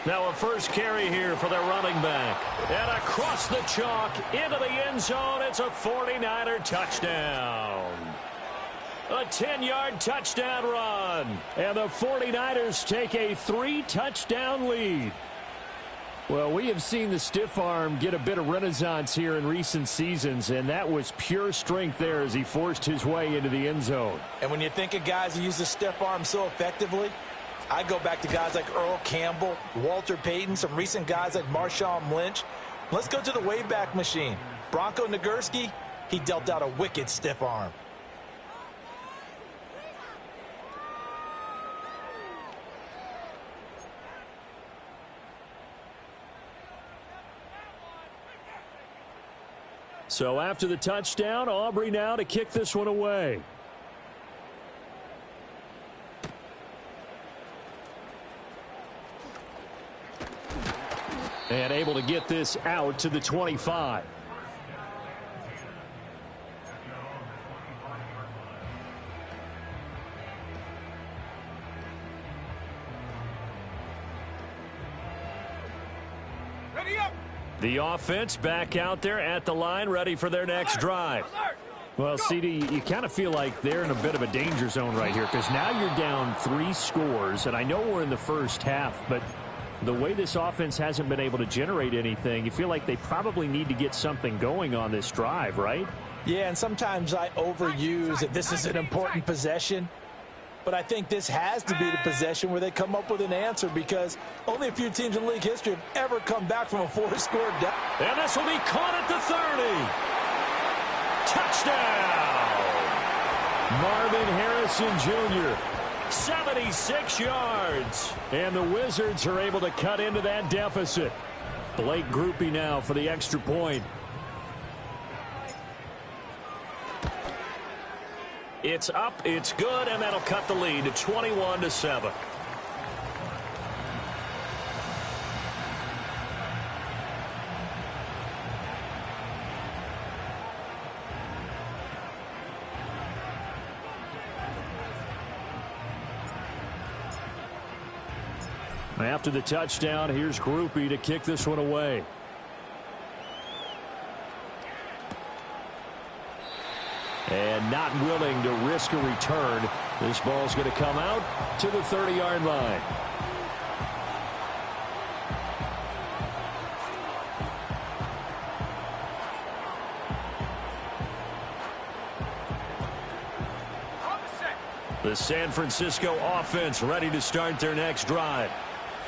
Now a first carry here for their running back. And across the chalk into the end zone. It's a 49er touchdown. A 10-yard touchdown run. And the 49ers take a 3-touchdown lead. Well, we have seen the stiff arm get a bit of renaissance here in recent seasons, and that was pure strength there as he forced his way into the end zone. And when you think of guys who use the stiff arm so effectively, I go back to guys like Earl Campbell, Walter Payton, some recent guys like Marshawn Lynch. Let's go to the Wayback Machine. Bronco Nagurski, he dealt out a wicked stiff arm. So after the touchdown, Aubrey now to kick this one away. And able to get this out to the 25. Ready up. The offense back out there at the line, ready for their next drive. Well, CD, you kind of feel like they're in a bit of a danger zone right here because now you're down 3 scores, and I know we're in the first half, but the way this offense hasn't been able to generate anything, you feel like they probably need to get something going on this drive, right? Yeah, and sometimes I overuse that this is an important possession. But I think this has to be the possession where they come up with an answer because only a few teams in league history have ever come back from a 4-score down. And this will be caught at the 30. Touchdown! Marvin Harrison Jr., 76 yards. And the Wizards are able to cut into that deficit. Blake Grupe now for the extra point. It's up, it's good, and that'll cut the lead to 21-7. After the touchdown, here's Grupe to kick this one away. And not willing to risk a return. This ball's going to come out to the 30-yard line. The San Francisco offense ready to start their next drive.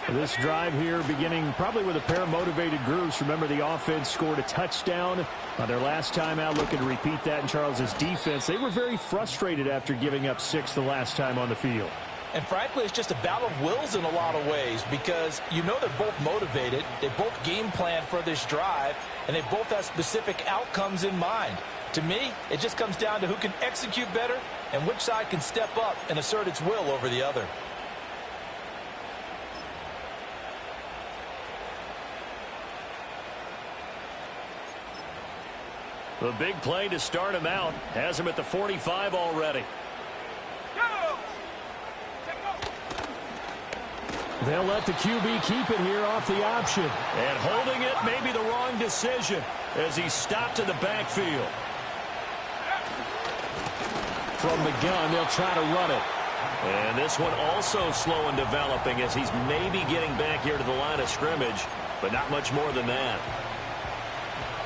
This drive here beginning probably with a pair of motivated groups. Remember, the offense scored a touchdown on their last time out, looking to repeat that in Charles's defense. They were very frustrated after giving up 6 the last time on the field. And frankly, it's just a battle of wills in a lot of ways because you know they're both motivated. They both game plan for this drive, and they both have specific outcomes in mind. To me, it just comes down to who can execute better and which side can step up and assert its will over the other. The big play to start him out has him at the 45 already. They'll let the QB keep it here off the option. And holding it may be the wrong decision as he stopped in the backfield. From the gun, they'll try to run it. And this one also slow in developing as he's maybe getting back here to the line of scrimmage, but not much more than that.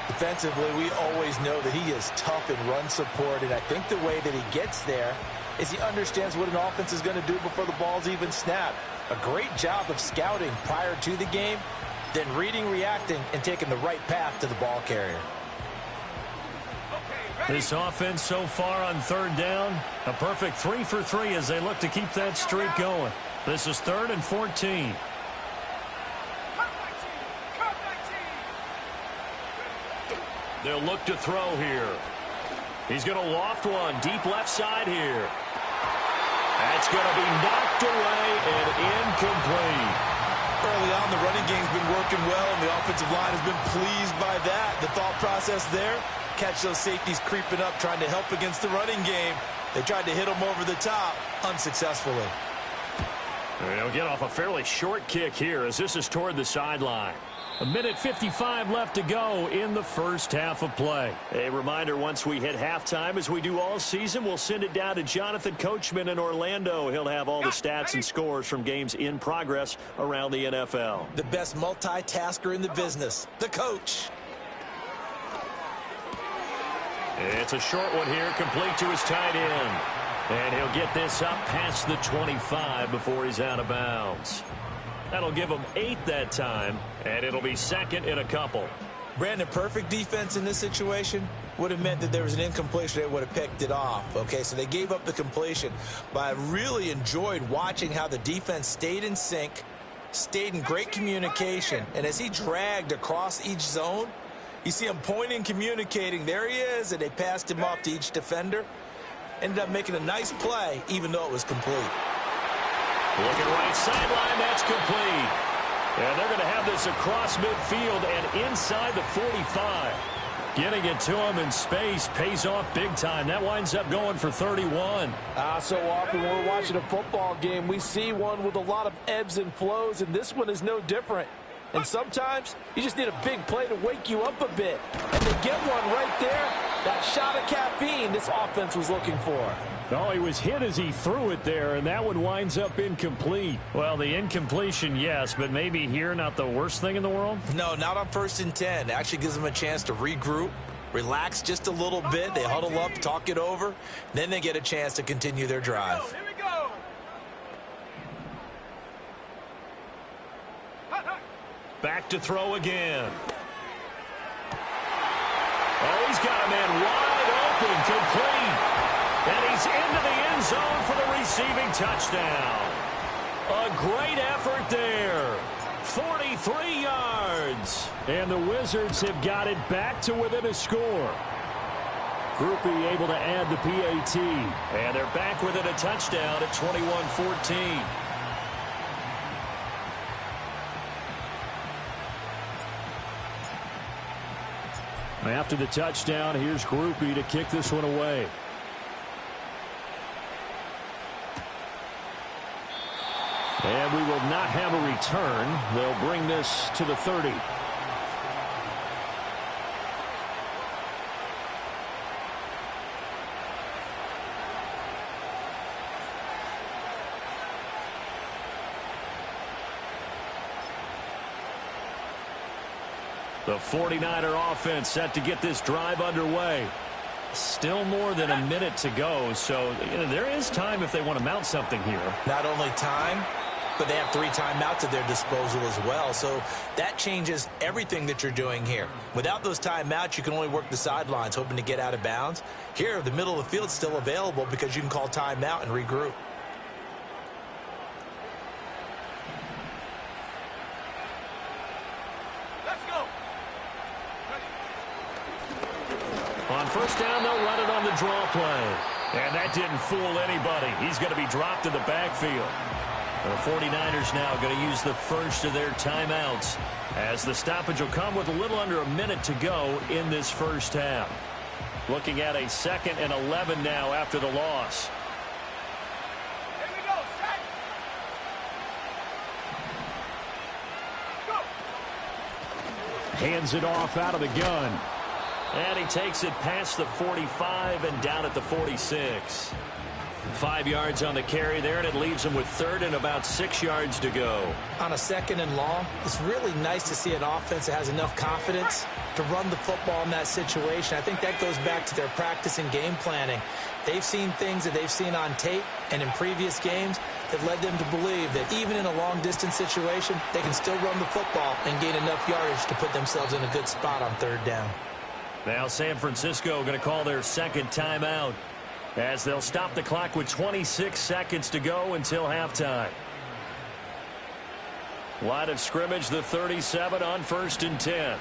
Defensively, we always know that he is tough in run support, and I think the way that he gets there is he understands what an offense is going to do before the ball's even snapped. A great job of scouting prior to the game, then reading, reacting, and taking the right path to the ball carrier. This offense so far on third down, a perfect 3 for 3 as they look to keep that streak going. This is 3rd and 14. They'll look to throw here. He's going to loft one deep left side here. That's going to be knocked away and incomplete. Early on, the running game's been working well, and the offensive line has been pleased by that. The thought process there, catch those safeties creeping up, trying to help against the running game. They tried to hit them over the top, unsuccessfully. They'll get off a fairly short kick here as this is toward the sideline. 1:55 left to go in the first half of play. A reminder, once we hit halftime, as we do all season, we'll send it down to Jonathan Coachman in Orlando. He'll have all the stats and scores from games in progress around the NFL. The best multitasker in the business, the coach. It's a short one here, complete to his tight end. And he'll get this up past the 25 before he's out of bounds. That'll give him 8 that time, and it'll be second in a couple. Brandon, perfect defense in this situation would have meant that there was an incompletion that would have picked it off. Okay, so they gave up the completion, but I really enjoyed watching how the defense stayed in sync, stayed in great communication, and as he dragged across each zone, you see him pointing, communicating. There he is, and they passed him off to each defender. Ended up making a nice play, even though it was complete. Looking right sideline, that's complete. And they're going to have this across midfield and inside the 45. Getting it to him in space pays off big time. That winds up going for 31. So often when we're watching a football game, we see one with a lot of ebbs and flows, and this one is no different. And sometimes you just need a big play to wake you up a bit. And they get one right there. That shot of caffeine this offense was looking for. Oh, he was hit as he threw it there, and that one winds up incomplete. Well, the incompletion, yes, but maybe here not the worst thing in the world? No, not on 1st and 10. It actually gives them a chance to regroup, relax just a little bit. They huddle up, talk it over. Then they get a chance to continue their drive. Here we go. Back to throw again. Oh, he's got a man wide open, complete. And he's into the end zone for the receiving touchdown. A great effort there. 43 yards. And the Wizards have got it back to within a score. Groupie able to add the PAT. And they're back within a touchdown at 21-14. After the touchdown, here's Groupie to kick this one away. And we will not have a return. They'll bring this to the 30. The 49er offense set to get this drive underway. Still more than a minute to go, so there is time if they want to mount something here. Not only time, but they have 3 timeouts at their disposal as well, so that changes everything that you're doing here. Without those timeouts, you can only work the sidelines, hoping to get out of bounds. Here, the middle of the field's still available because you can call timeout and regroup. On first down, they'll run it on the draw play. And that didn't fool anybody. He's going to be dropped in the backfield. The 49ers now going to use the first of their timeouts as the stoppage will come with a little under a minute to go in this first half. Looking at a 2nd and 11 now after the loss. Here we go, set. Go. Hands it off out of the gun. And he takes it past the 45 and down at the 46. 5 yards on the carry there, and it leaves him with 3rd and about 6 yards to go. On a 2nd and long, it's really nice to see an offense that has enough confidence to run the football in that situation. I think that goes back to their practice and game planning. They've seen things that they've seen on tape and in previous games that led them to believe that even in a long-distance situation, they can still run the football and gain enough yardage to put themselves in a good spot on 3rd down. Now San Francisco going to call their 2nd timeout as they'll stop the clock with 26 seconds to go until halftime. Line of scrimmage, the 37 on 1st and 10.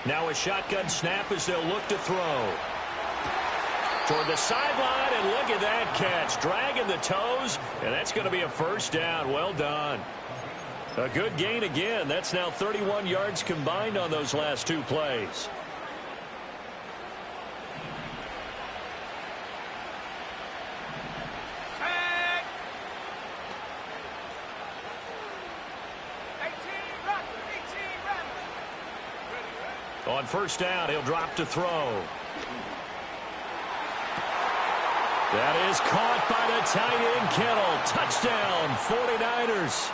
Now a shotgun snap as they'll look to throw. Toward the sideline, and look at that catch. Dragging the toes, and that's going to be a first down. Well done. A good gain again. That's now 31 yards combined on those last 2 plays. On first down, he'll drop to throw. That is caught by the tight end, Kittle. Touchdown, 49ers.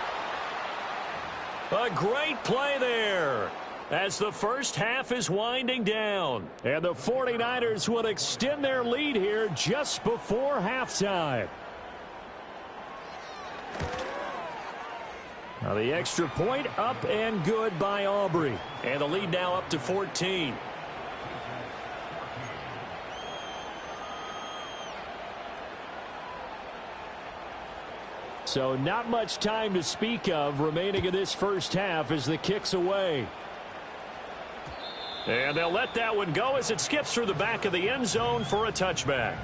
A great play there as the first half is winding down. And the 49ers will extend their lead here just before halftime. Now the extra point up and good by Aubrey. And the lead now up to 14. So not much time to speak of remaining in this first half as the kick's away. And they'll let that one go as it skips through the back of the end zone for a touchback.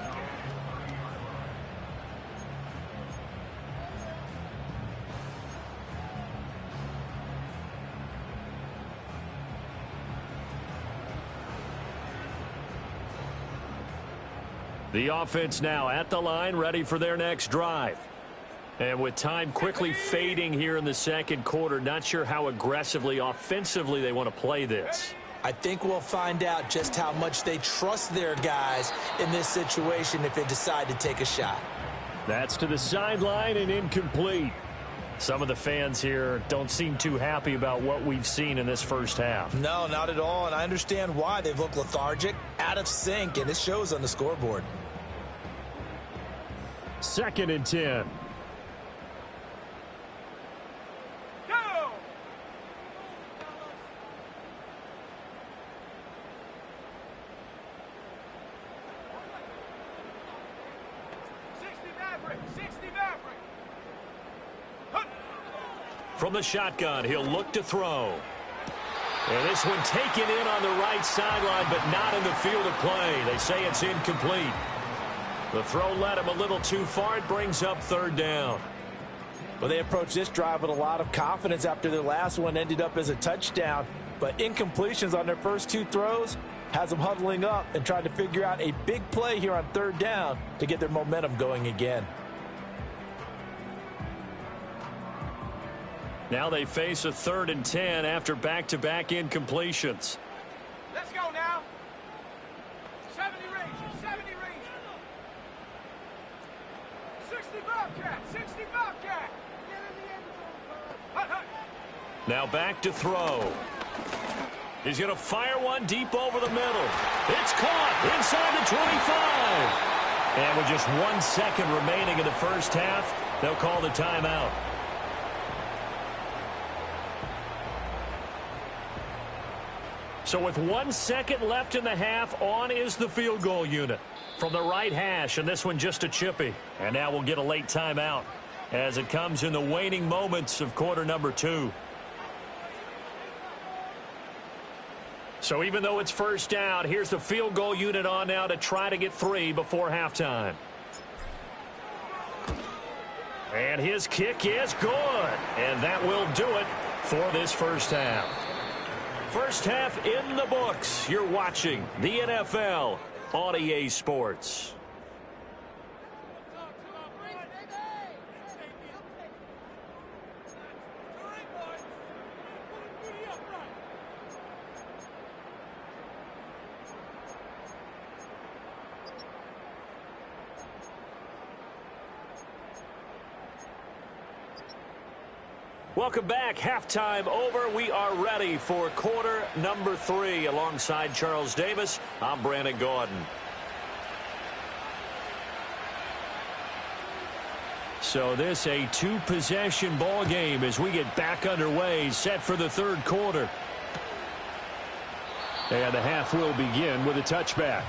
The offense now at the line, ready for their next drive. And with time quickly fading here in the second quarter, not sure how aggressively, offensively they want to play this. I think we'll find out just how much they trust their guys in this situation if they decide to take a shot. That's to the sideline and incomplete. Some of the fans here don't seem too happy about what we've seen in this first half. No, not at all, and I understand why. They've looked lethargic, out of sync, and it shows on the scoreboard. 2nd and 10. From the shotgun, he'll look to throw. And this one taken in on the right sideline, but not in the field of play. They say it's incomplete. The throw led him a little too far. It brings up 3rd down. Well, they approached this drive with a lot of confidence after their last one ended up as a touchdown. But incompletions on their first 2 throws has them huddling up and trying to figure out a big play here on 3rd down to get their momentum going again. Now they face a 3rd and 10 after back-to-back incompletions. Let's go now. 70 range, 70 range. 60 Bobcat, 60 Bobcat. Get in the end zone, hut, hut. Now back to throw. He's going to fire one deep over the middle. It's caught inside the 25. And with just 1 second remaining in the first half, they'll call the timeout. So with 1 second left in the half, on is the field goal unit from the right hash, and this one just a chippy. And now we'll get a late timeout as it comes in the waning moments of quarter number 2. So even though it's first down, here's the field goal unit on now to try to get 3 before halftime. And his kick is good, and that will do it for this first half. First half in the books. You're watching the NFL on EA Sports. Welcome back. Halftime over. We are ready for quarter number 3. Alongside Charles Davis, I'm Brandon Gordon. So this a 2-possession ball game as we get back underway, set for the 3rd quarter. And the half will begin with a touchback.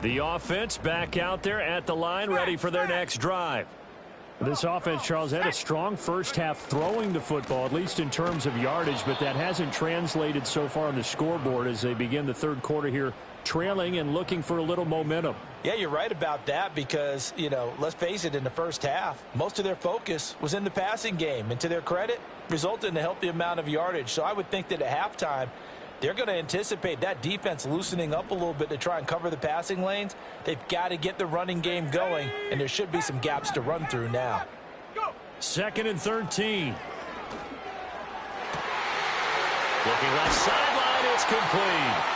The offense back out there at the line, ready for their next drive. This offense, Charles, had a strong first half throwing the football, at least in terms of yardage, but that hasn't translated so far on the scoreboard as they begin the third quarter here, trailing and looking for a little momentum. Yeah, you're right about that because, let's face it, in the first half, most of their focus was in the passing game. And to their credit, resulted in a healthy amount of yardage. So I would think that at halftime, they're going to anticipate that defense loosening up a little bit to try and cover the passing lanes. They've got to get the running game going, and there should be some gaps to run through now. 2nd and 13. Looking left sideline, it's complete.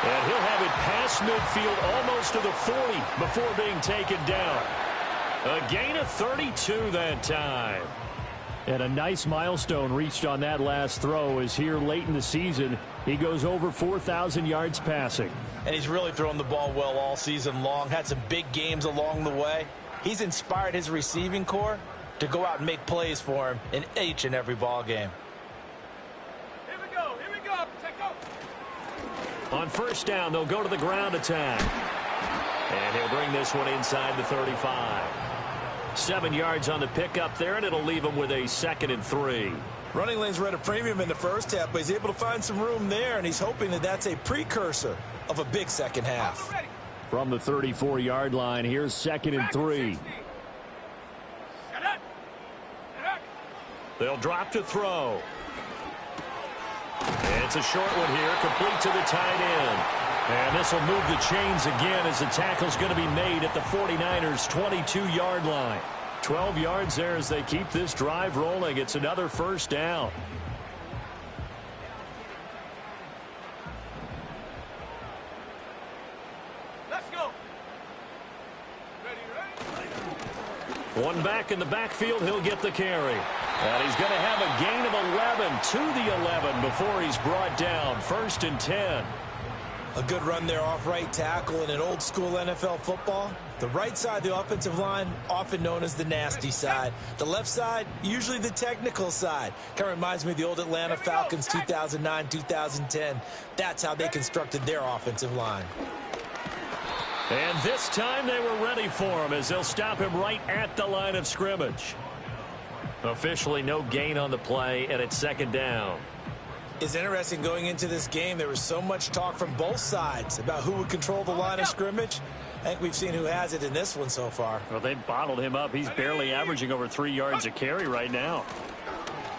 And he'll have it past midfield almost to the 40 before being taken down. A gain of 32 that time. And a nice milestone reached on that last throw as here late in the season, he goes over 4,000 yards passing. And he's really thrown the ball well all season long, had some big games along the way. He's inspired his receiving corps to go out and make plays for him in each and every ball game. Here we go. Take go. On first down, they'll go to the ground attack. And he'll bring this one inside the 35. 7 yards on the pickup there, and it'll leave him with a 2nd and 3. Running lanes were at a premium in the first half, but he's able to find some room there, and he's hoping that that's a precursor of a big second half. From the 34-yard line, here's 2nd and 3. They'll drop to throw. It's a short one here, complete to the tight end. And this will move the chains again as the tackle's going to be made at the 49ers' 22-yard line. 12 yards there as they keep this drive rolling. It's another first down. Let's go. Ready. One back in the backfield, he'll get the carry. And he's going to have a gain of 11 to the 11 before he's brought down. 1st and 10. A good run there off right tackle in an old school NFL football. The right side of the offensive line, often known as the nasty side. The left side, usually the technical side. Kind of reminds me of the old Atlanta Falcons 2009, 2010. That's how they constructed their offensive line. And this time they were ready for him as they'll stop him right at the line of scrimmage. Officially no gain on the play, and it's 2nd down. It's interesting going into this game. There was so much talk from both sides about who would control the line of scrimmage. I think we've seen who has it in this one so far. Well, they bottled him up. He's barely averaging over 3 yards a carry right now.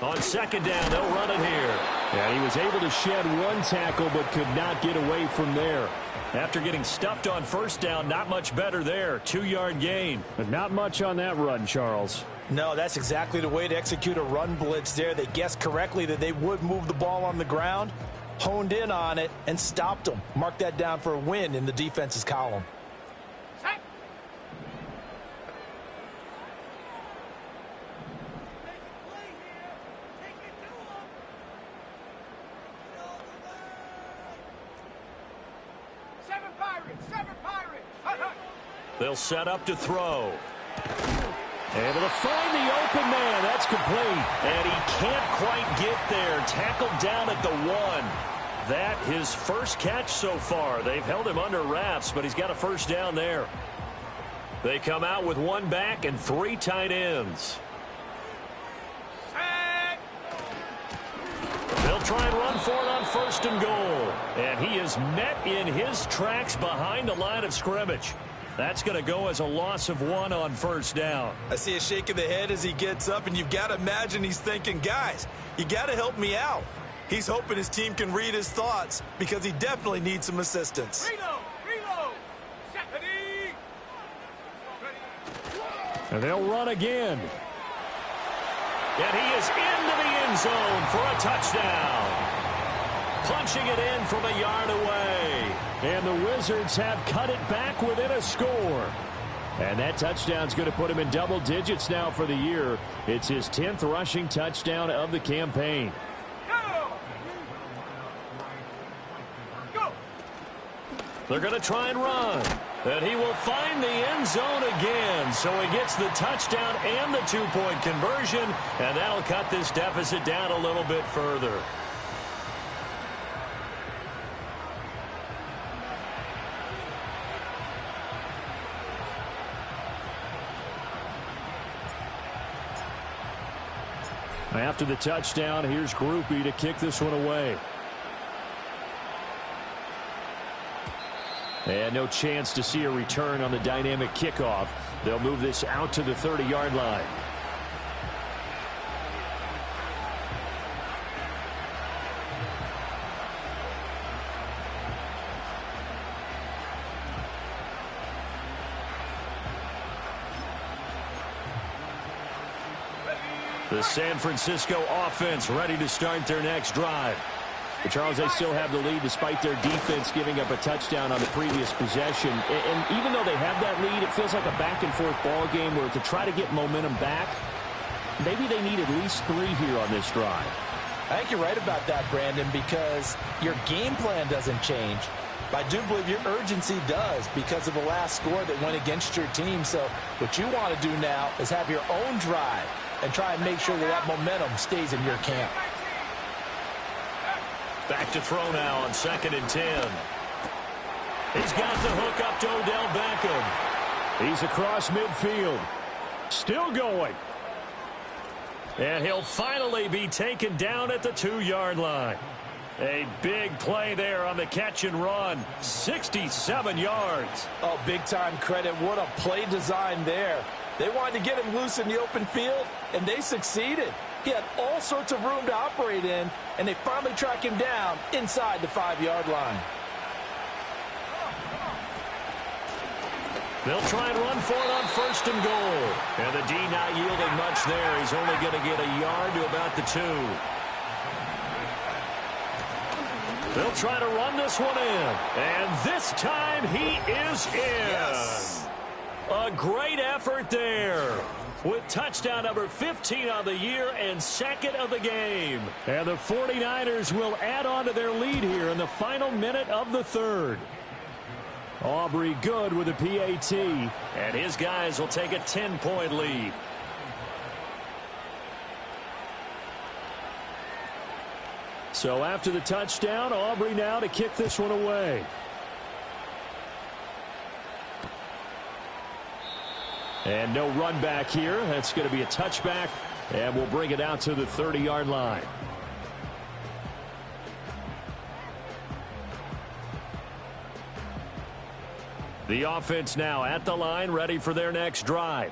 On 2nd down, they'll run it here. Yeah, he was able to shed one tackle but could not get away from there. After getting stuffed on first down, not much better there. 2-yard gain. But not much on that run, Charles. No, that's exactly the way to execute a run blitz there. They guessed correctly that they would move the ball on the ground, honed in on it, and stopped them. Mark that down for a win in the defense's column. Seven Pirates. They'll set up to throw. Able to find the open man. That's complete. And he can't quite get there. Tackled down at the 1. That his first catch so far. They've held him under wraps, but he's got a first down there. They come out with 1 back and 3 tight ends. They'll try and run for it on 1st and goal. And he is met in his tracks behind the line of scrimmage. That's going to go as a loss of 1 on 1st down. I see a shake of the head as he gets up, and you've got to imagine he's thinking, guys, you got to help me out. He's hoping his team can read his thoughts because he definitely needs some assistance. Reload. And they'll run again. And he is into the end zone for a touchdown. Punching it in from a yard away. And the Wizards have cut it back within a score. And that touchdown's going to put him in double digits now for the year. It's his 10th rushing touchdown of the campaign. Go. They're going to try and run. And he will find the end zone again. So he gets the touchdown and the 2-point conversion. And that'll cut this deficit down a little bit further. After the touchdown, here's Groupie to kick this one away. And no chance to see a return on the dynamic kickoff. They'll move this out to the 30-yard line. The San Francisco offense ready to start their next drive. But Charles, they still have the lead despite their defense giving up a touchdown on the previous possession. And even though they have that lead, it feels like a back-and-forth ball game where to try to get momentum back, maybe they need at least 3 here on this drive. I think you're right about that, Brandon, because your game plan doesn't change. But I do believe your urgency does because of the last score that went against your team. So what you want to do now is have your own drive and try and make sure that that momentum stays in your camp. Back to throw now on 2nd and 10. He's got the hook up to Odell Beckham. He's across midfield. Still going. And he'll finally be taken down at the 2-yard line. A big play there on the catch and run. 67 yards. Oh, big-time credit. What a play design there. They wanted to get him loose in the open field, and they succeeded. He had all sorts of room to operate in, and they finally track him down inside the 5-yard line. They'll try and run for it on 1st and goal. And the D not yielding much there. He's only going to get a yard to about the 2. They'll try to run this one in. And this time he is in. Yes. A great effort there. With touchdown number 15 on the year and 2nd of the game. And the 49ers will add on to their lead here in the final minute of the 3rd. Aubrey good with a PAT. And his guys will take a 10-point lead. So after the touchdown, Aubrey now to kick this one away. And no run back here. That's going to be a touchback, and we'll bring it out to the 30-yard line. The offense now at the line, ready for their next drive.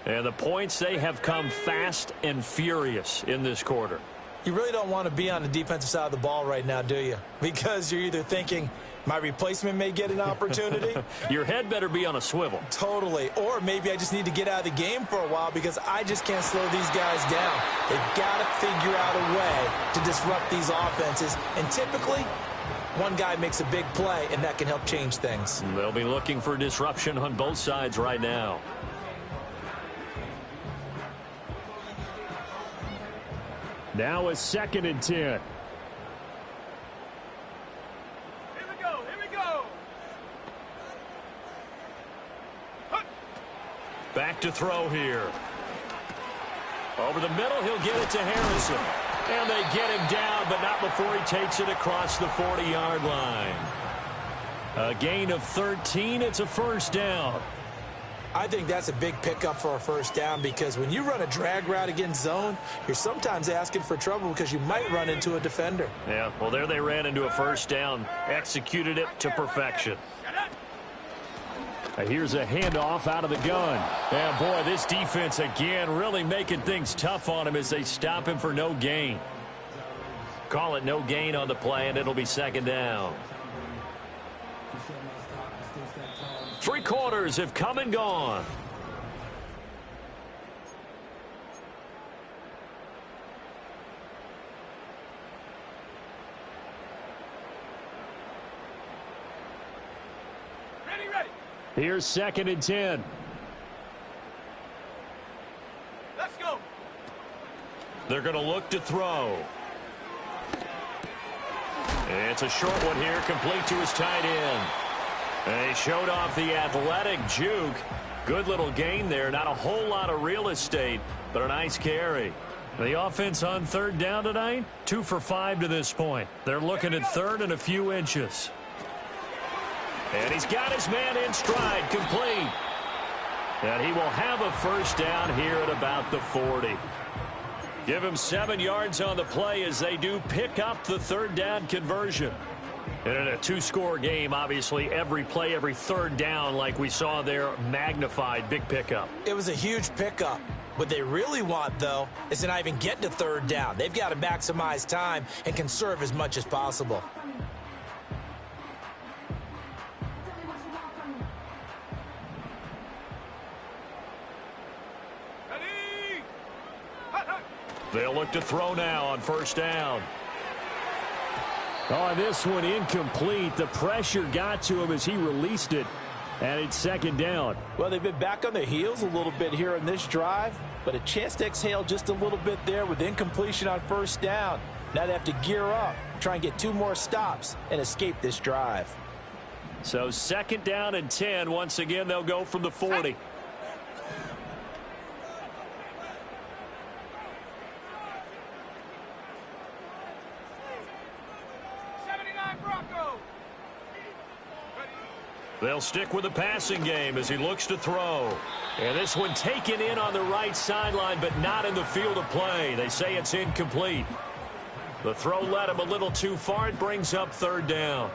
And the points, they have come fast and furious in this quarter. You really don't want to be on the defensive side of the ball right now, do you? Because you're either thinking, my replacement may get an opportunity. Your head better be on a swivel. Totally. Or maybe I just need to get out of the game for a while because I just can't slow these guys down. They've got to figure out a way to disrupt these offenses. And typically, one guy makes a big play, and that can help change things. They'll be looking for disruption on both sides right now. Now it's 2nd and 10. Here we go. Here we go. Back to throw here. Over the middle, he'll get it to Harrison. And they get him down, but not before he takes it across the 40-yard line. A gain of 13. It's a 1st down. I think that's a big pickup for a 1st down because when you run a drag route against zone, you're sometimes asking for trouble because you might run into a defender. Yeah, well, there they ran into a 1st down. Executed it to perfection. Here's a handoff out of the gun. And, boy, this defense, again, really making things tough on him as they stop him for no gain. Call it no gain on the play, and it'll be 2nd down. 3 quarters have come and gone. Ready. Here's 2nd and 10. Let's go. They're going to look to throw. It's a short one here, complete to his tight end. They showed off the athletic juke. Good little gain there. Not a whole lot of real estate, but a nice carry. The offense on 3rd down tonight, 2 for 5 to this point. They're looking at 3rd and a few inches. And he's got his man in stride, complete. And he will have a 1st down here at about the 40. Give him 7 yards on the play as they do pick up the third down conversion. And in a two-score game, obviously, every play, every third down, like we saw there, magnified, big pickup. It was a huge pickup. What they really want, though, is to not even get to third down. They've got to maximize time and conserve as much as possible. They'll look to throw now on first down. Oh, this one incomplete. The pressure got to him as he released it, and it's second down. Well, they've been back on their heels a little bit here in this drive, but a chance to exhale just a little bit there with incompletion on first down. Now they have to gear up, try and get 2 more stops, and escape this drive. So second down and 10. Once again, they'll go from the 40. They'll stick with the passing game as he looks to throw. And this one taken in on the right sideline, but not in the field of play. They say it's incomplete. The throw led him a little too far. It brings up third down.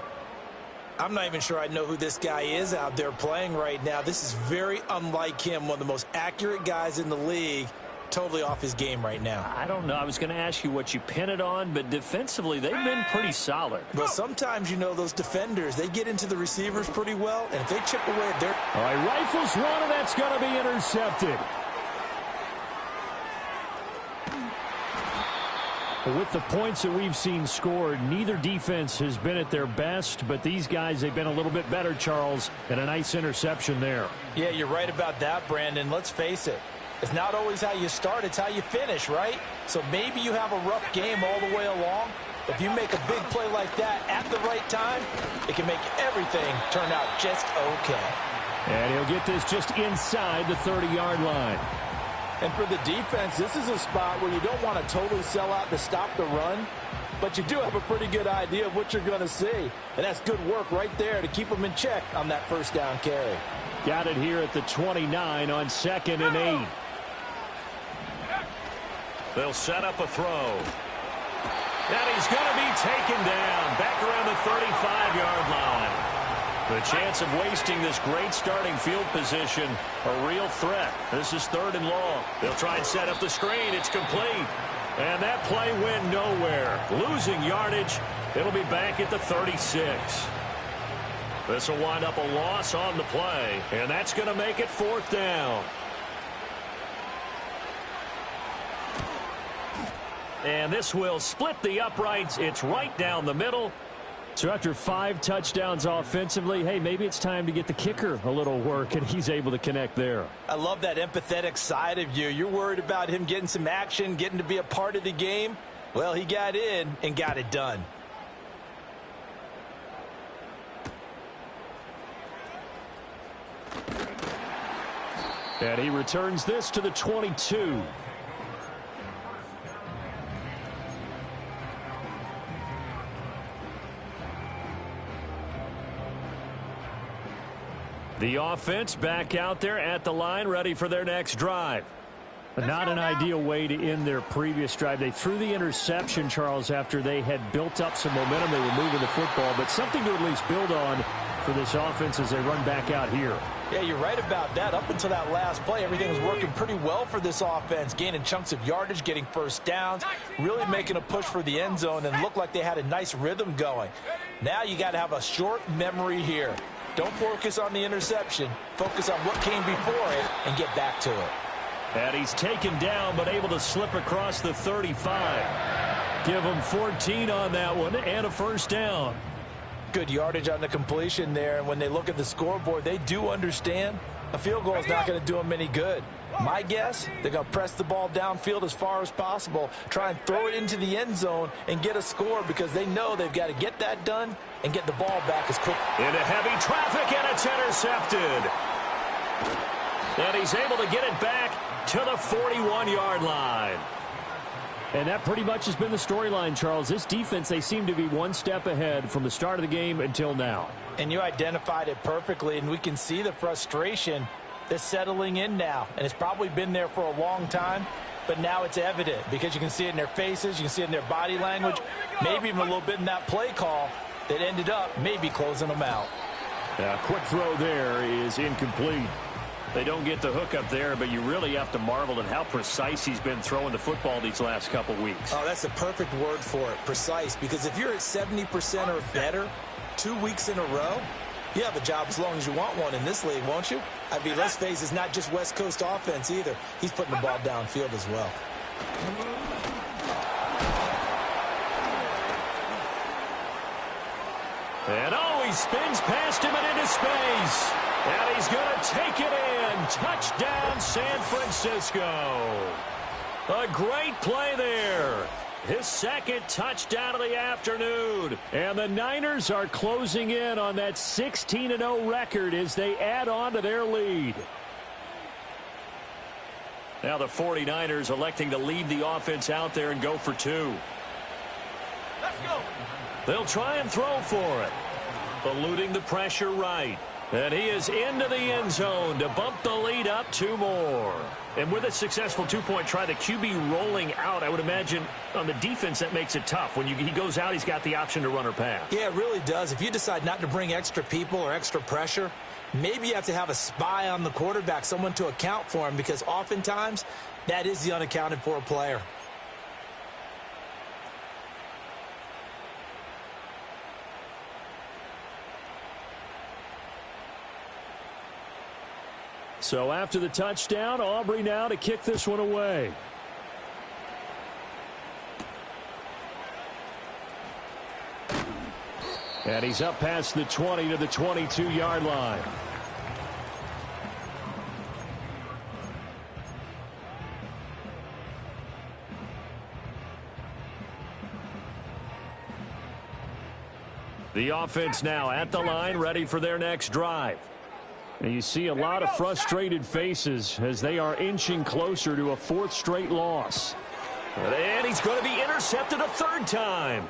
I'm not even sure I know who this guy is out there playing right now. This is very unlike him, one of the most accurate guys in the league. Totally off his game right now. I don't know. I was going to ask you what you pin it on, but defensively, they've been pretty solid. Well, sometimes, you know, those defenders, they get into the receivers pretty well, and if they chip away at their... All right, rifles one, and that's going to be intercepted. With the points that we've seen scored, neither defense has been at their best, but these guys, they've been a little bit better, Charles, and a nice interception there. Yeah, you're right about that, Brandon. Let's face it. It's not always how you start, it's how you finish, right? So maybe you have a rough game all the way along. If you make a big play like that at the right time, it can make everything turn out just okay. And he'll get this just inside the 30-yard line. And for the defense, this is a spot where you don't want to totally sell out to stop the run, but you do have a pretty good idea of what you're going to see. And that's good work right there to keep them in check on that first down carry. Got it here at the 29 on 2nd and 8. They'll set up a throw. And he's going to be taken down back around the 35-yard line. The chance of wasting this great starting field position, a real threat. This is 3rd and long. They'll try and set up the screen. It's complete. And that play went nowhere. Losing yardage. It'll be back at the 36. This will wind up a loss on the play. And that's going to make it 4th down. And this will split the uprights. It's right down the middle. So after 5 touchdowns offensively, hey, maybe it's time to get the kicker a little work, and he's able to connect there. I love that empathetic side of you. You're worried about him getting some action, getting to be a part of the game. Well, he got in and got it done. And he returns this to the 22. The offense back out there at the line, ready for their next drive. Not an ideal way to end their previous drive. They threw the interception, Charles, after they had built up some momentum. They were moving the football, but something to at least build on for this offense as they run back out here. Yeah, you're right about that. Up until that last play, everything was working pretty well for this offense, gaining chunks of yardage, getting first downs, really making a push for the end zone, and looked like they had a nice rhythm going. Now you got to have a short memory here. Don't focus on the interception. Focus on what came before it and get back to it. And he's taken down, but able to slip across the 35. Give him 14 on that one and a first down. Good yardage on the completion there, and when they look at the scoreboard, they do understand a field goal is not going to do them any good. My guess, they're going to press the ball downfield as far as possible, try and throw it into the end zone and get a score because they know they've got to get that done and get the ball back as quick. Into heavy traffic, and it's intercepted. And he's able to get it back to the 41-yard line. And that pretty much has been the storyline, Charles. This defense, they seem to be one step ahead from the start of the game until now. And you identified it perfectly, and we can see the frustration that's settling in now. And it's probably been there for a long time. but now it's evident because you can see it in their faces, you can see it in their body language, maybe even a little bit in that play call that ended up maybe closing them out. Quick throw there is incomplete. They don't get the hook up there, but you really have to marvel at how precise he's been throwing the football these last couple weeks. Oh, that's the perfect word for it, precise, because if you're at 70% or better 2 weeks in a row, you have a job as long as you want one in this league, won't you? I mean, let's face it, it's not just West Coast offense either. He's putting the ball downfield as well. And he spins past him and into space. And he's going to take it in. Touchdown, San Francisco. A great play there. His second touchdown of the afternoon. And the Niners are closing in on that 16-0 record as they add on to their lead. Now the 49ers electing to leave the offense out there and go for two. Let's go. They'll try and throw for it. Eluding the pressure right. And he is into the end zone to bump the lead up 2 more. And with a successful two-point try, the QB rolling out, I would imagine on the defense that makes it tough. When he goes out, he's got the option to run or pass. Yeah, it really does. If you decide not to bring extra people or extra pressure, maybe you have to have a spy on the quarterback, someone to account for him, because oftentimes that is the unaccounted for player. So after the touchdown, Aubrey now to kick this one away. And he's up past the 20 to the 22-yard line. The offense now at the line, ready for their next drive. And you see a lot of frustrated faces as they are inching closer to a 4th straight loss. And he's going to be intercepted a 3rd time.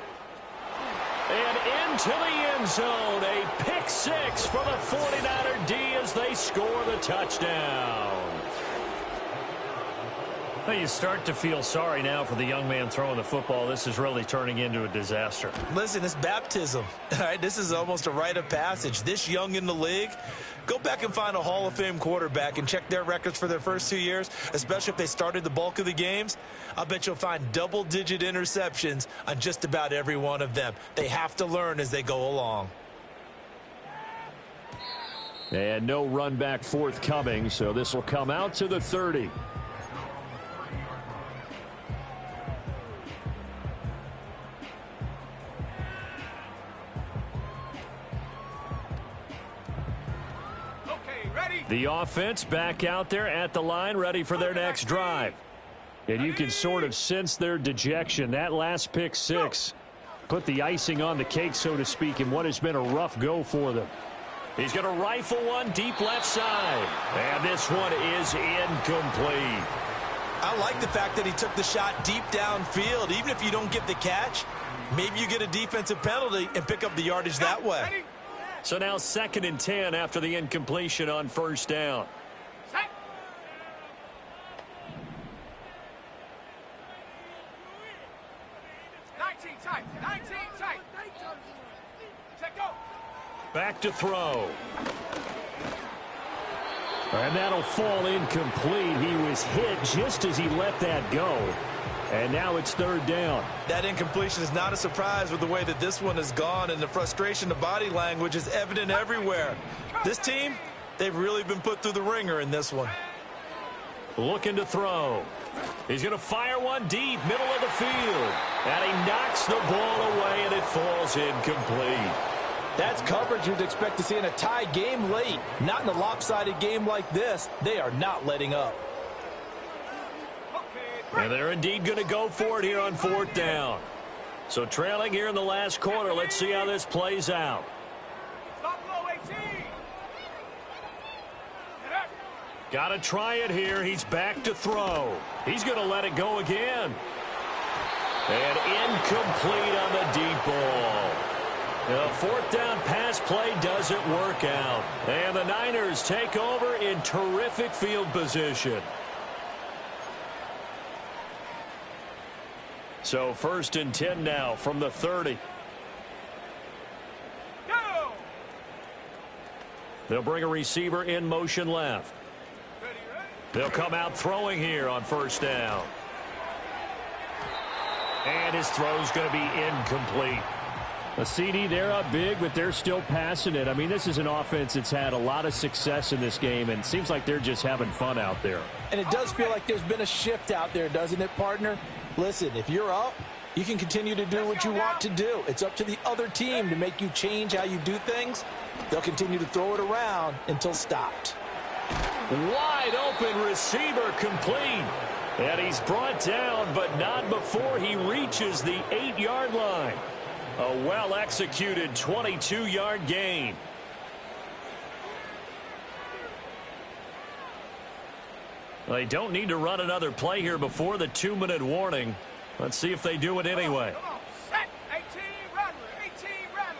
And into the end zone, a pick 6 for the 49er D as they score the touchdown. Well, you start to feel sorry now for the young man throwing the football. This is really turning into a disaster. Listen, it's baptism. All right, this is almost a rite of passage. This young in the league, go back and find a Hall of Fame quarterback and check their records for their first 2 years, especially if they started the bulk of the games. I bet you'll find double-digit interceptions on just about every one of them. They have to learn as they go along. And no run back forthcoming, so this will come out to the 30. The offense back out there at the line, ready for their next drive. And you can sort of sense their dejection. That last pick 6 put the icing on the cake, so to speak, in what has been a rough go for them. He's going to rifle one deep left side. And this one is incomplete. I like the fact that he took the shot deep downfield. Even if you don't get the catch, maybe you get a defensive penalty and pick up the yardage that way. So now 2nd and 10 after the incompletion on 1st down. Set. 19 tight. 19 tight. Check go. Back to throw. And that'll fall incomplete. He was hit just as he let that go. And now it's 3rd down. That incompletion is not a surprise with the way that this one has gone, and the frustration, the body language is evident everywhere. This team, they've really been put through the ringer in this one. Looking to throw. He's going to fire one deep, middle of the field. And he knocks the ball away, and it falls incomplete. That's coverage you'd expect to see in a tie game late. Not in a lopsided game like this. They are not letting up. And they're indeed going to go for it here on 4th down. So trailing here in the last quarter. Let's see how this plays out. Stop low, 18. Got to try it here. He's back to throw. He's going to let it go again. And incomplete on the deep ball. The 4th down pass play doesn't work out. And the Niners take over in terrific field position. So 1st and 10 now from the 30. Go! They'll bring a receiver in motion left. Ready, ready? They'll come out throwing here on 1st down. And his throw's going to be incomplete. A CD, they're up big, but they're still passing it. I mean, this is an offense that's had a lot of success in this game, and it seems like they're just having fun out there. And it does feel like there's been a shift out there, doesn't it, partner? Listen, if you're up, you can continue to do what you want to do. It's up to the other team to make you change how you do things. They'll continue to throw it around until stopped. Wide open receiver complete. And he's brought down, but not before he reaches the 8-yard line. A well-executed 22-yard gain. They don't need to run another play here before the 2-minute warning. Let's see if they do it anyway. Come on, set. 18 Rattler, 18 Rattler.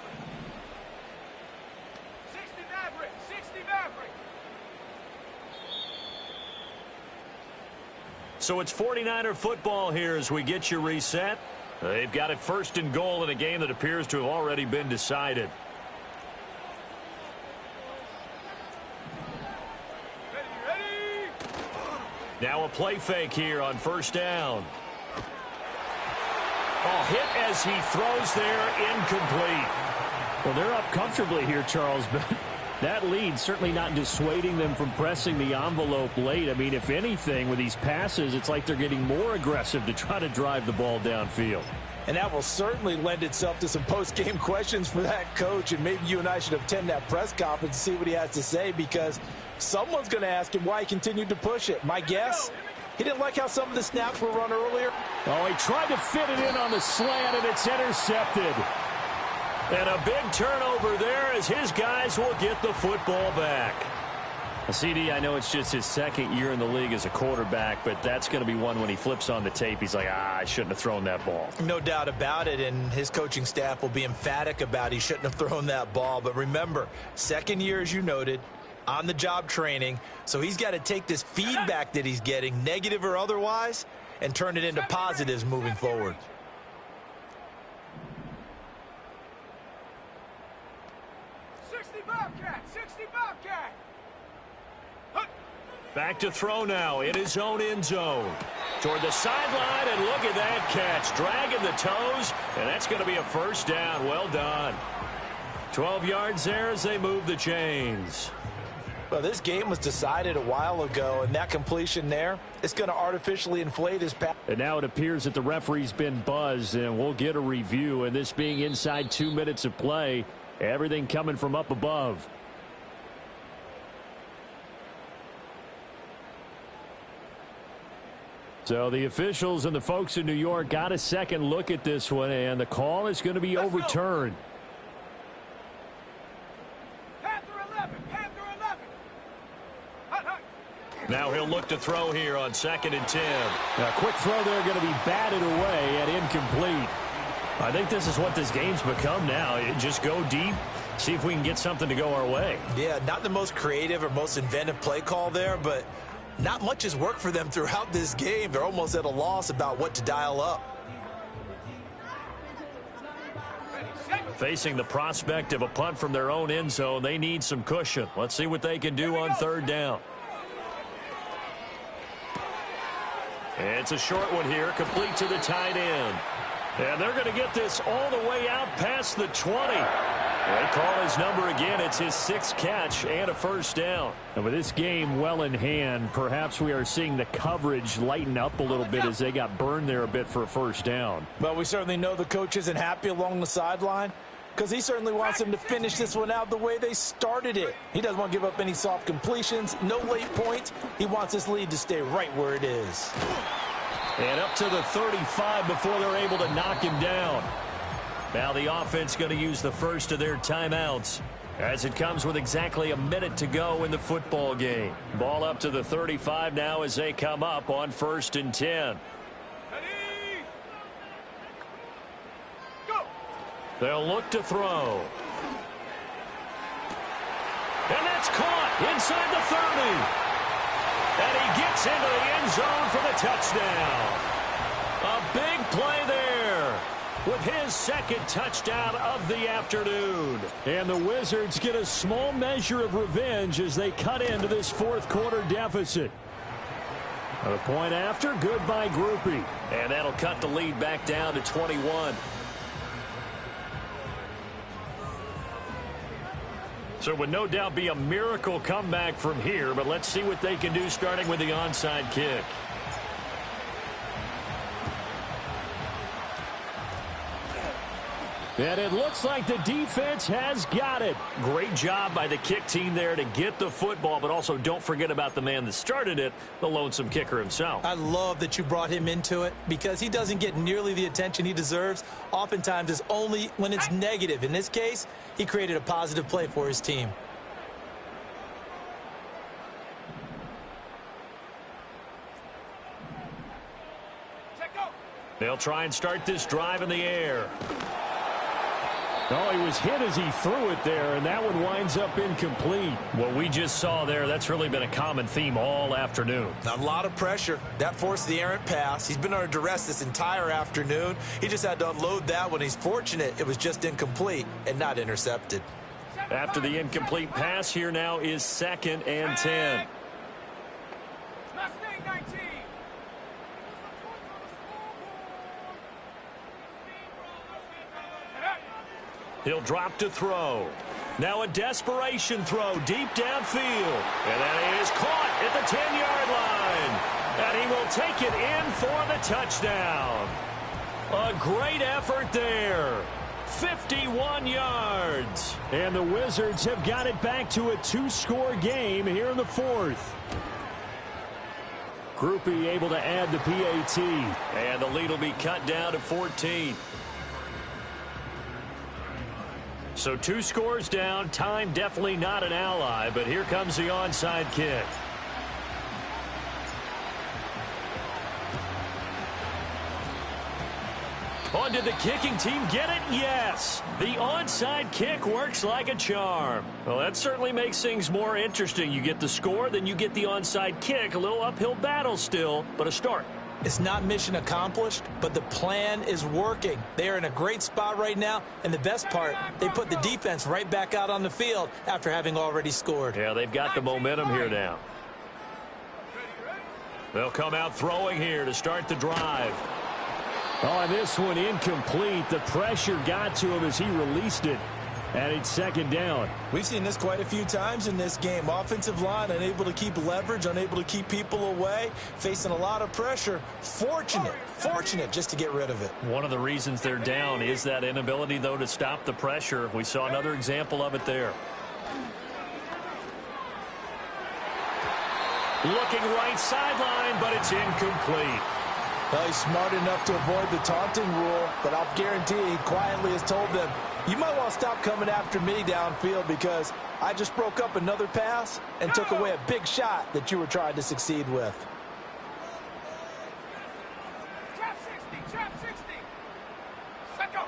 60 Maverick, 60 Maverick. So it's 49er football here as we get you reset. They've got it 1st and goal in a game that appears to have already been decided. Ready, ready? Now a play fake here on 1st down. Oh, hit as he throws there, incomplete. Well, they're up comfortably here, Charles, but that lead certainly not dissuading them from pressing the envelope late. I mean, if anything, with these passes, it's like they're getting more aggressive to try to drive the ball downfield. And that will certainly lend itself to some post-game questions for that coach, and maybe you and I should attend that press conference and see what he has to say, because someone's going to ask him why he continued to push it. My guess, he didn't like how some of the snaps were run earlier. Oh, he tried to fit it in on the slant, and it's intercepted. And a big turnover there as his guys will get the football back. CD, I know it's just his 2nd year in the league as a quarterback, but that's going to be one when he flips on the tape. He's like, I shouldn't have thrown that ball. No doubt about it, and his coaching staff will be emphatic about he shouldn't have thrown that ball. But remember, 2nd year, as you noted, on-the-job training, so he's got to take this feedback that he's getting, negative or otherwise, and turn it into positives moving forward. Back to throw now in his own end zone. Toward the sideline, and look at that catch. Dragging the toes, and that's going to be a 1st down. Well done. 12 yards there as they move the chains. Well, this game was decided a while ago, and that completion there, it's going to artificially inflate his pass. And now it appears that the referee's been buzzed, and we'll get a review. And this being inside 2 minutes of play, everything coming from up above. So the officials and the folks in New York got a second look at this one, and the call is going to be overturned. Panther 11, Panther 11. Hut, hut. Now he'll look to throw here on 2nd and 10. A quick throw there going to be batted away and incomplete. I think this is what this game's become now. Just go deep, see if we can get something to go our way. Yeah, not the most creative or most inventive play call there, but not much has worked for them throughout this game. They're almost at a loss about what to dial up. Facing the prospect of a punt from their own end zone, they need some cushion. Let's see what they can do on 3rd down. It's a short one here, complete to the tight end. And they're going to get this all the way out past the 20. They call his number again. It's his 6th catch and a 1st down. And with this game well in hand, perhaps we are seeing the coverage lighten up a little bit as they got burned there a bit for a 1st down. But we certainly know the coach isn't happy along the sideline, because he certainly wants them to finish this one out the way they started it. He doesn't want to give up any soft completions, no late points. He wants this lead to stay right where it is. And up to the 35 before they're able to knock him down. Now the offense going to use the first of their timeouts as it comes with exactly a minute to go in the football game. Ball up to the 35 now as they come up on 1st and 10. Ready? Go! They'll look to throw. And that's caught inside the 30. And he gets into the end zone for the touchdown. A big play there with his second touchdown of the afternoon. And the Wizards get a small measure of revenge as they cut into this fourth quarter deficit. A point after, good by Groupie. And that'll cut the lead back down to 21. So it would no doubt be a miracle comeback from here, but let's see what they can do starting with the onside kick. And it looks like the defense has got it. Great job by the kick team there to get the football, but also don't forget about the man that started it, the lonesome kicker himself. I love that you brought him into it because he doesn't get nearly the attention he deserves. Oftentimes it's only when it's negative. In this case, he created a positive play for his team. They'll try and start this drive in the air. Oh, he was hit as he threw it there, and that one winds up incomplete. What we just saw there, that's really been a common theme all afternoon. A lot of pressure. That forced the errant pass. He's been under duress this entire afternoon. He just had to unload that one. He's fortunate it was just incomplete and not intercepted. After the incomplete pass, here now is 2nd and 10. Mustang 19. He'll drop to throw. Now a desperation throw deep downfield. And that is caught at the 10-yard line. And he will take it in for the touchdown. A great effort there. 51 yards. And the Wizards have got it back to a 2-score game here in the fourth. Groupie able to add the PAT. And the lead will be cut down to 14. So 2 scores down. Time definitely not an ally, but here comes the onside kick. On did the kicking team get it? Yes. The onside kick works like a charm. Well, that certainly makes things more interesting. You get the score, then you get the onside kick. A little uphill battle still, but a start. It's not mission accomplished, but the plan is working. They are in a great spot right now, and the best part, they put the defense right back out on the field after having already scored. Yeah, they've got the momentum here now. They'll come out throwing here to start the drive. Oh, this one incomplete. The pressure got to him as he released it. And it's 2nd down. We've seen this quite a few times in this game. Offensive line unable to keep leverage, unable to keep people away, facing a lot of pressure. Fortunate just to get rid of it. One of the reasons they're down is that inability, though, to stop the pressure. We saw another example of it there. Looking right sideline, but it's incomplete. Well, he's smart enough to avoid the taunting rule, but I'll guarantee he quietly has told them, you might want to stop coming after me downfield because I just broke up another pass and took away a big shot that you were trying to succeed with. Trap 60. Set go.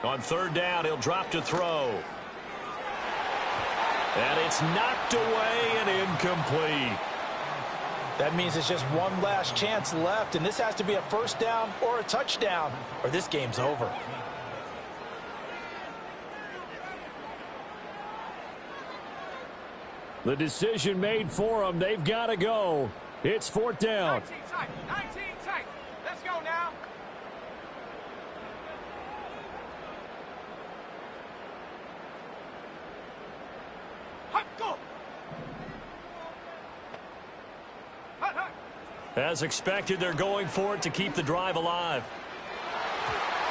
On 3rd down, he'll drop to throw. And it's knocked away and incomplete. That means it's just one last chance left, and this has to be a 1st down or a touchdown, or this game's over. The decision made for them. They've got to go. It's 4th down. 19 tight. Let's go now. Hut, go. Hut. As expected, they're going for it to keep the drive alive.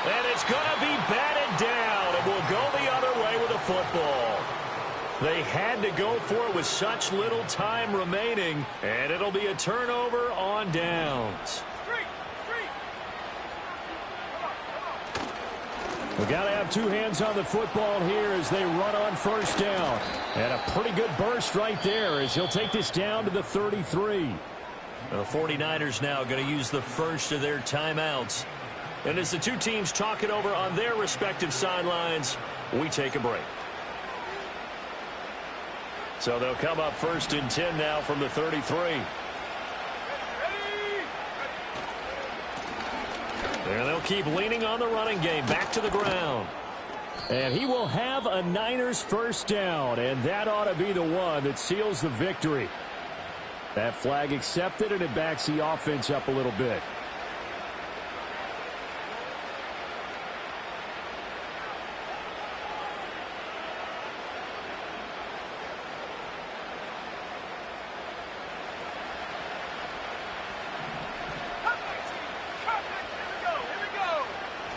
And it's going to be batted down. It will go the other way with the football. They had to go for it with such little time remaining, and it'll be a turnover on downs. We've got to have 2 hands on the football here as they run on 1st down. And a pretty good burst right there as he'll take this down to the 33. The 49ers now going to use the first of their timeouts. And as the 2 teams talk it over on their respective sidelines, we take a break. So they'll come up 1st and 10 now from the 33. And they'll keep leaning on the running game. Back to the ground. And he will have a Niners first down, and that ought to be the one that seals the victory. That flag accepted, and it backs the offense up a little bit.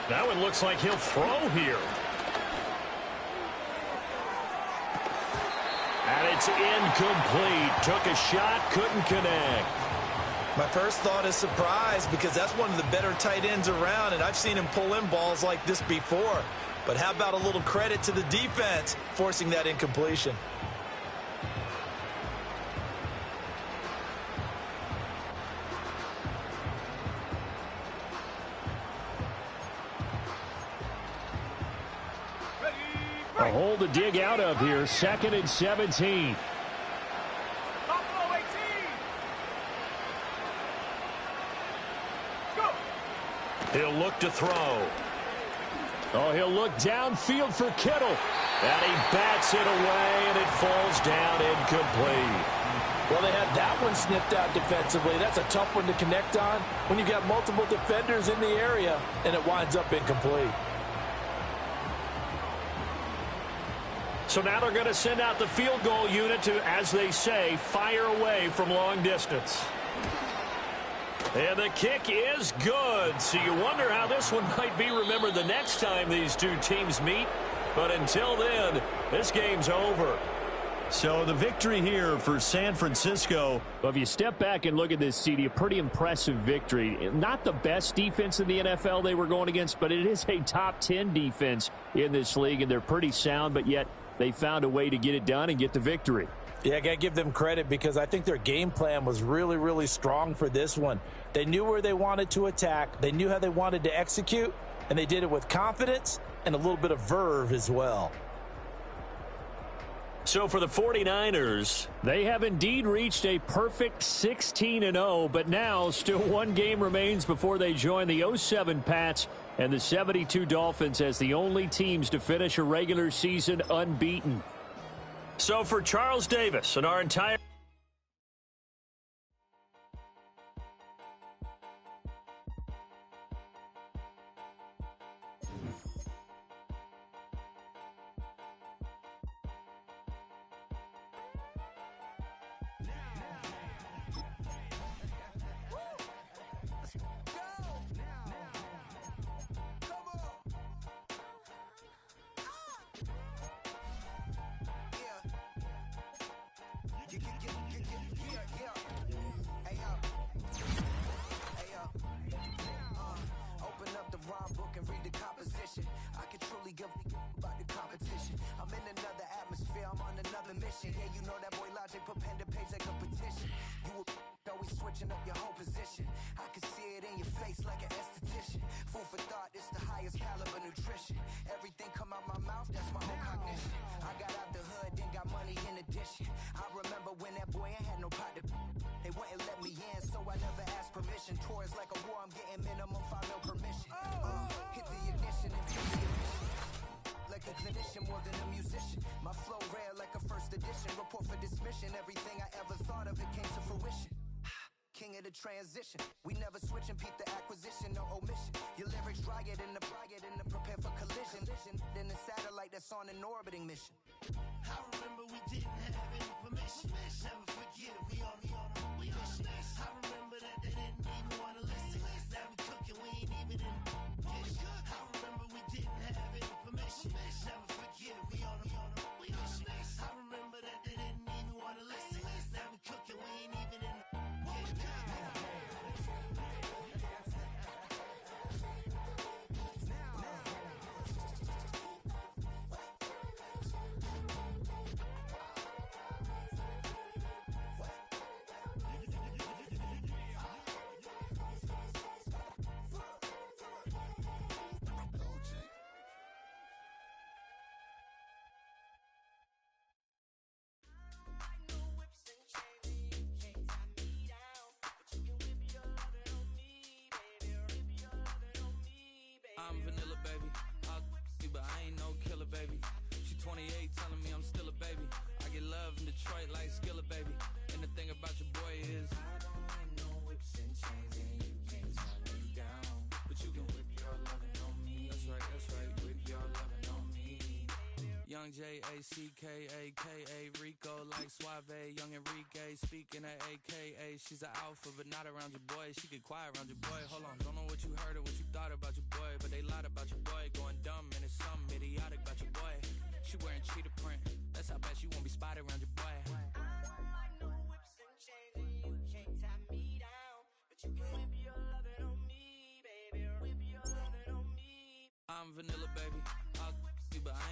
Now it looks like he'll throw here. And it's incomplete. Took a shot, couldn't connect. My first thought is surprise because that's one of the better tight ends around, and I've seen him pull in balls like this before. But how about a little credit to the defense forcing that incompletion? A hole to dig out of here. 2nd and 17. Buffalo 18. Go. He'll look to throw. Oh, he'll look downfield for Kittle. And he bats it away, and it falls down incomplete. Well, they had that one snipped out defensively. That's a tough one to connect on when you got multiple defenders in the area, and it winds up incomplete. So now they're going to send out the field goal unit to, as they say, fire away from long distance. And the kick is good. So you wonder how this one might be remembered the next time these two teams meet. But until then, this game's over. So the victory here for San Francisco. Well, if you step back and look at this, CD, a pretty impressive victory. Not the best defense in the NFL they were going against, but it is a top 10 defense in this league, and they're pretty sound, but yet they found a way to get it done and get the victory. Yeah, I got to give them credit because I think their game plan was really, really strong for this one. They knew where they wanted to attack. They knew how they wanted to execute, and they did it with confidence and a little bit of verve as well. So for the 49ers, they have indeed reached a perfect 16-0, but now still one game remains before they join the 07 Pats and the 72 Dolphins as the only teams to finish a regular season unbeaten. So for Charles Davis and our entire up your whole position. I can see it in your face like an esthetician. Food for thought, it's the highest caliber nutrition. Everything come out my mouth, that's my own cognition. I got out the hood, then got money in addition. I remember when that boy ain't had no pot to. They wouldn't let me in, so I never asked permission. Tours like a war, I'm getting minimum 5 mil permission. Hit the ignition and feel the emission. Like a clinician more than a musician. My flow rare like a first edition. Report for dismission. Everything I ever thought of, it came to fruition. King of the transition. We never switch and peep the acquisition, no omission. Your lyrics dry it in the prepare for collision. Then the satellite that's on an orbiting mission. I remember we didn't have any permission. Never forget it, we on a mission. I remember that they didn't even want to listen. Now we cooking, we ain't even in the kitchen. I remember we didn't have any permission. Never forget it, we on a mission. I remember that they didn't even want to listen. Now we cooking, we ain't even in the love in Detroit like Skillet, baby. And the thing about your boy is I don't like no whips and chains, and you can't tie me down. But you can whip your lovin' on me. That's right, whip your lovin' on me. Young J-A-C-K-A-K-A, Rico like Suave, young Enrique, speaking of AKA. She's an alpha, but not around your boy. She get quiet around your boy. Hold on, don't know what you heard or what you thought about your boy, but they lied about your boy. Going dumb, and it's something idiotic about your boy. She wearing cheetah print, that's how bad she won't be spotted around your boy. I don't like no whips and chains, and you can't tie me down. But you can whip your lovin' on me, baby. Whip your lovin' on me. I'm vanilla, baby. I'll you, but I ain't